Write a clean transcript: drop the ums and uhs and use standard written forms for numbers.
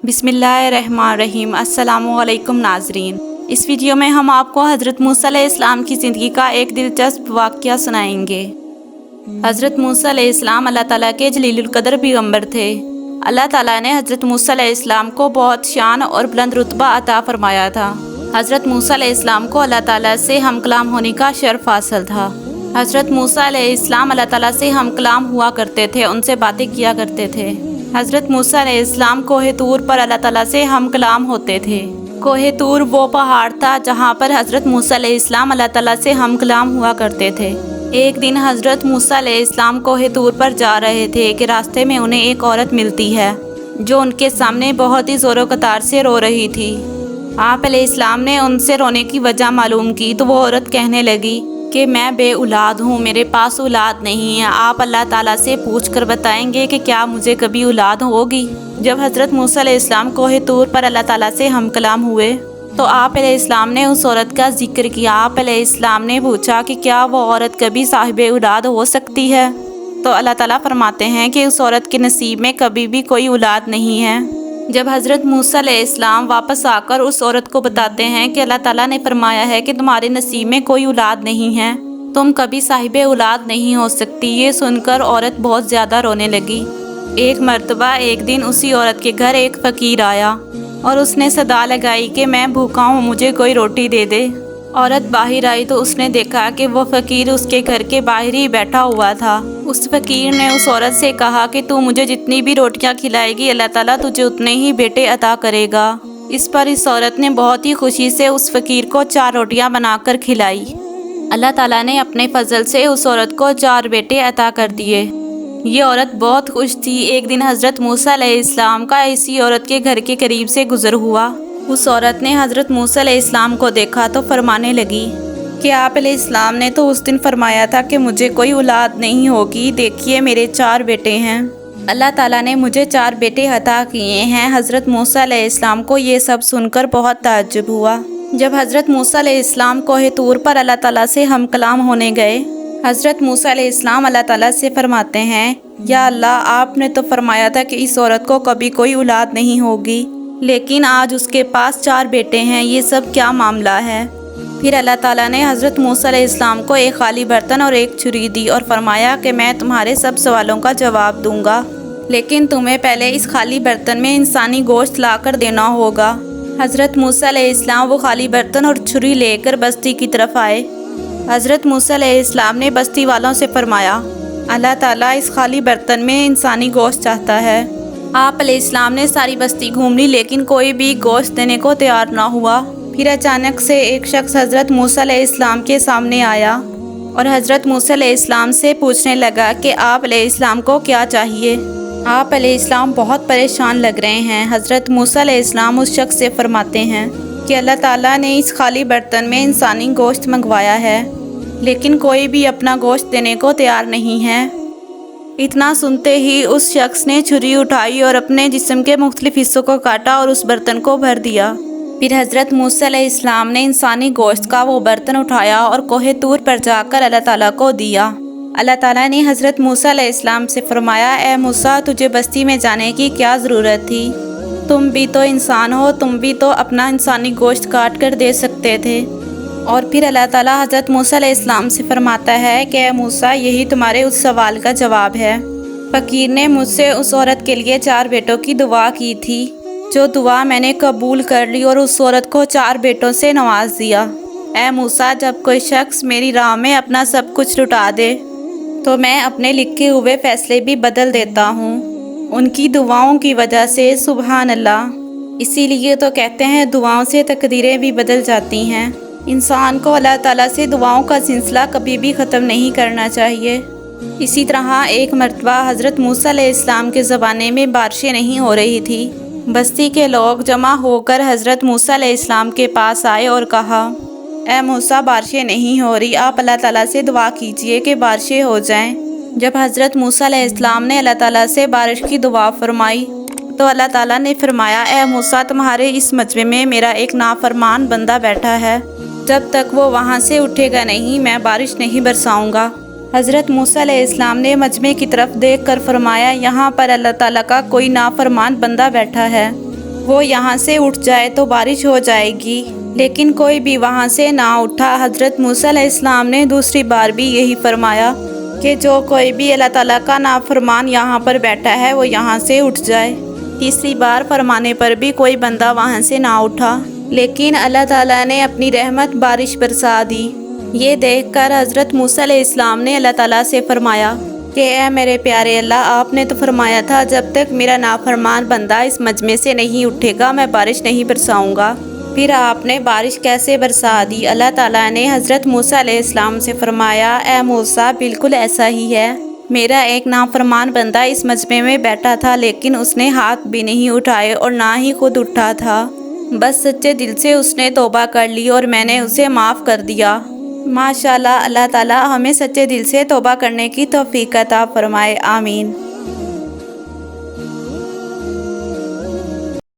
बिस्मिल्लाहिर्रहमानिर्रहीम। अस्सलाम वालेकुम नाज़रीन। इस वीडियो में हम आपको हज़रत मूसा अलैहिस्सलाम की ज़िंदगी का एक दिलचस्प वाक़या सुनाएंगे। हज़रत मूसा अलैहिस्सलाम अल्लाह ताला के जलीलुल क़द्र पैगम्बर थे। अल्लाह ताला ने हज़रत मूसा अलैहिस्सलाम को बहुत शान और बुलंद रुतबा अता फरमाया था। हज़रत मूसा अलैहिस्सलाम को अल्लाह ताला से हम कलाम होने का शर्फ हासिल था। हज़रत मूसा अलैहिस्सलाम अल्लाह ताला से हम कलाम हुआ करते थे, उनसे बातें किया करते थे। हज़रत मूसा अलैहिस्सलाम कोहे तूर पर अल्लाह ताला से हम कलाम होते थे। कोहे तूर वो पहाड़ था जहाँ पर हज़रत मूसा अलैहिस्सलाम अल्लाह ताला से हम कलाम हुआ करते थे। एक दिन हज़रत मूसा अलैहिस्सलाम कोहे तूर पर जा रहे थे कि रास्ते में उन्हें एक औरत मिलती है जो उनके सामने बहुत ही ज़ोरों कतार से रो रही थी। आप अलैहिस्सलाम ने उनसे रोने की वजह मालूम की तो वो औरत कहने लगी कि मैं बे औलाद हूँ, मेरे पास औलाद नहीं है। आप अल्लाह ताला से पूछ कर बताएंगे कि क्या मुझे कभी औलाद होगी। जब हज़रत मूसा अलैहिस्सलाम कोहे तूर पर अल्लाह ताला से हम कलाम हुए तो आप अलैहिस्सलाम ने उस औरत का जिक्र किया। आप अलैहिस्सलाम ने पूछा कि क्या वो औरत कभी साहिबे औलाद हो सकती है। तो अल्लाह ताला फरमाते हैं कि उस औरत के नसीब में कभी भी कोई औलाद नहीं है। जब हज़रत मूसा अलैहिस्सलाम वापस आकर उस औरत को बताते हैं कि अल्लाह ताला ने फरमाया है कि तुम्हारे नसीब में कोई औलाद नहीं है, तुम कभी साहिबे औलाद नहीं हो सकती, ये सुनकर औरत बहुत ज़्यादा रोने लगी। एक मर्तबा एक दिन उसी औरत के घर एक फ़कीर आया और उसने सदा लगाई कि मैं भूखा हूँ, मुझे कोई रोटी दे दे। औरत बाहर आई तो उसने देखा कि वो फ़कीर उसके घर के बाहर ही बैठा हुआ था। उस फ़कीर ने उस औरत से कहा कि तू मुझे जितनी भी रोटियां खिलाएगी अल्लाह ताला तुझे उतने ही बेटे अता करेगा। इस पर इस औरत ने बहुत ही खुशी से उस फ़कीर को 4 रोटियां बनाकर खिलाई। अल्लाह ताला ने अपने फजल से उस औरत को 4 बेटे अता कर दिए। ये औरत बहुत खुश थी। एक दिन हज़रत मूसा अलैहिस्सलाम का इसी औरत के घर के करीब से गुज़र हुआ। उस औरत ने हज़रत मूसा अलैहिस्सलाम को देखा तो फरमाने लगी कि आप अलैहिस्सलाम ने तो उस दिन फरमाया था कि मुझे कोई औलाद नहीं होगी, देखिए मेरे 4 बेटे हैं। अल्लाह ताला ने मुझे 4 बेटे अता किए हैं। हज़रत मूसा अलैहिस्सलाम को ये सब सुनकर बहुत ताज्जुब हुआ। जब हज़रत मूसा अलैहिस्सलाम कोहे तूर पर अल्लाह ताला से हम कलाम होने गए, हज़रत मूसा अलैहिस्सलाम अल्लाह ताला से फरमाते हैं, या अल्लाह, आपने तो फरमाया था कि इस औरत को कभी कोई औलाद नहीं होगी, लेकिन आज उसके पास 4 बेटे हैं, ये सब क्या मामला है। फिर अल्लाह ताला ने हज़रत मूसा अलैहिस्सलाम को एक खाली बर्तन और एक छुरी दी और फरमाया कि मैं तुम्हारे सब सवालों का जवाब दूंगा, लेकिन तुम्हें पहले इस खाली बर्तन में इंसानी गोश्त लाकर देना होगा। हज़रत मूसा अलैहिस्सलाम वो खाली बर्तन और छुरी लेकर बस्ती की तरफ आए। हज़रत मूसा अलैहिस्सलाम ने बस्ती वालों से फरमाया, अल्लाह ताला इस खाली बर्तन में इंसानी गोश्त चाहता है। आप अलैहिस्सलाम ने सारी बस्ती घूम ली लेकिन कोई भी गोश्त देने को तैयार ना हुआ। फिर अचानक से एक शख्स हज़रत मूसा अलैहिस्सलाम के सामने आया और हज़रत मूसा अलैहिस्सलाम से पूछने लगा कि आप अलैहिस्सलाम को क्या चाहिए। आप अलैहिस्सलाम बहुत परेशान लग रहे हैं। हज़रत मूसा अलैहिस्सलाम उस शख्स से फरमाते हैं कि अल्लाह ताला ने इस खाली बर्तन में इंसानी गोश्त मंगवाया है, लेकिन कोई भी अपना गोश्त देने को तैयार नहीं है। इतना सुनते ही उस शख्स ने छुरी उठाई और अपने जिस्म के मुख्तलिफ हिस्सों को काटा और उस बर्तन को भर दिया। फिर हज़रत मूसा अलैहिस्सलाम ने इंसानी गोश्त का वो बर्तन उठाया और कोहे तूर पर जाकर अल्लाह ताला को दिया। अल्लाह ताला ने हज़रत मूसा अलैहिस्सलाम से फरमाया, ए मूसा, तुझे बस्ती में जाने की क्या ज़रूरत थी, तुम भी तो इंसान हो, तुम भी तो अपना इंसानी गोश्त काट कर दे सकते थे। और फिर अल्लाह ताला हज़रत मूसा अलैहिस्सलाम से फरमाता है कि ए मूसा, यही तुम्हारे उस सवाल का जवाब है। फ़कीर ने मुझसे उस औरत के लिए 4 बेटों की दुआ की थी, जो दुआ मैंने कबूल कर ली और उस औरत को 4 बेटों से नवाज दिया। ए मूसा, जब कोई शख्स मेरी राह में अपना सब कुछ लुटा दे तो मैं अपने लिखे हुए फ़ैसले भी बदल देता हूँ, उनकी दुआओं की वजह से। सुबहान अल्लाह। इसीलिए तो कहते हैं दुआओं से तकदीरें भी बदल जाती हैं। इंसान को अल्लाह ताला से दुआओं का सिलसिला कभी भी ख़त्म नहीं करना चाहिए। इसी तरह एक मर्तबा हज़रत मूसा अलैहिस्सलाम के ज़माने में बारिशें नहीं हो रही थी। बस्ती के लोग जमा होकर हज़रत मूसा अलैहिस्सलाम के पास आए और कहा, ए मूसा, बारिशें नहीं हो रही, आप अल्लाह ताला से दुआ कीजिए कि बारिशें हो जाएं। जब हज़रत मूसा अलैहिस्सलाम ने अल्लाह ताला से बारिश की दुआ फरमाई तो अल्लाह ताला ने फरमाया, ए मूसा, तुम्हारे इस मजमे में मेरा एक नाफरमान बंदा बैठा है, जब तक वो वहाँ से उठेगा नहीं मैं बारिश नहीं बरसाऊँगा। हज़रत मूसा अलैहिस्सलाम ने मजमे की तरफ देख कर फरमाया, यहाँ पर अल्लाह ताला का कोई नाफरमान बंदा बैठा है। وہ یہاں سے اٹھ جائے تو بارش ہو جائے گی، لیکن کوئی بھی وہاں سے نہ اٹھا۔ حضرت موسیٰ علیہ السلام نے دوسری بار بھی یہی فرمایا کہ جو کوئی بھی اللہ تعالیٰ کا نافرمان یہاں پر بیٹھا ہے وہ یہاں سے اٹھ جائے۔ تیسری بار فرمانے پر بھی کوئی بندہ وہاں سے نہ اٹھا، لیکن اللہ تعالیٰ نے اپنی رحمت بارش برسا دی۔ یہ دیکھ کر حضرت موسیٰ علیہ السلام نے اللہ تعالیٰ سے فرمایا کہ اے میرے پیارے اللہ، آپ نے تو فرمایا تھا جب تک میرا نافرمان بندہ اس مجمع سے نہیں اٹھے گا میں بارش نہیں برساؤں گا، پھر آپ نے بارش کیسے برسا دی؟ اللہ تعالیٰ نے حضرت موسیٰ علیہ السلام سے فرمایا اے موسیٰ، بالکل ایسا ہی ہے، میرا ایک نافرمان بندہ اس مجمع میں بیٹھا تھا لیکن اس نے ہاتھ بھی نہیں اٹھائے اور نہ ہی خود اٹھا تھا، بس سچے دل سے اس نے توبہ کر لی اور میں نے اسے معاف کر دیا۔ ماشاءاللہ، اللہ تعالیٰ ہمیں سچے دل سے توبہ کرنے کی توفیق عطا فرمائے، آمین۔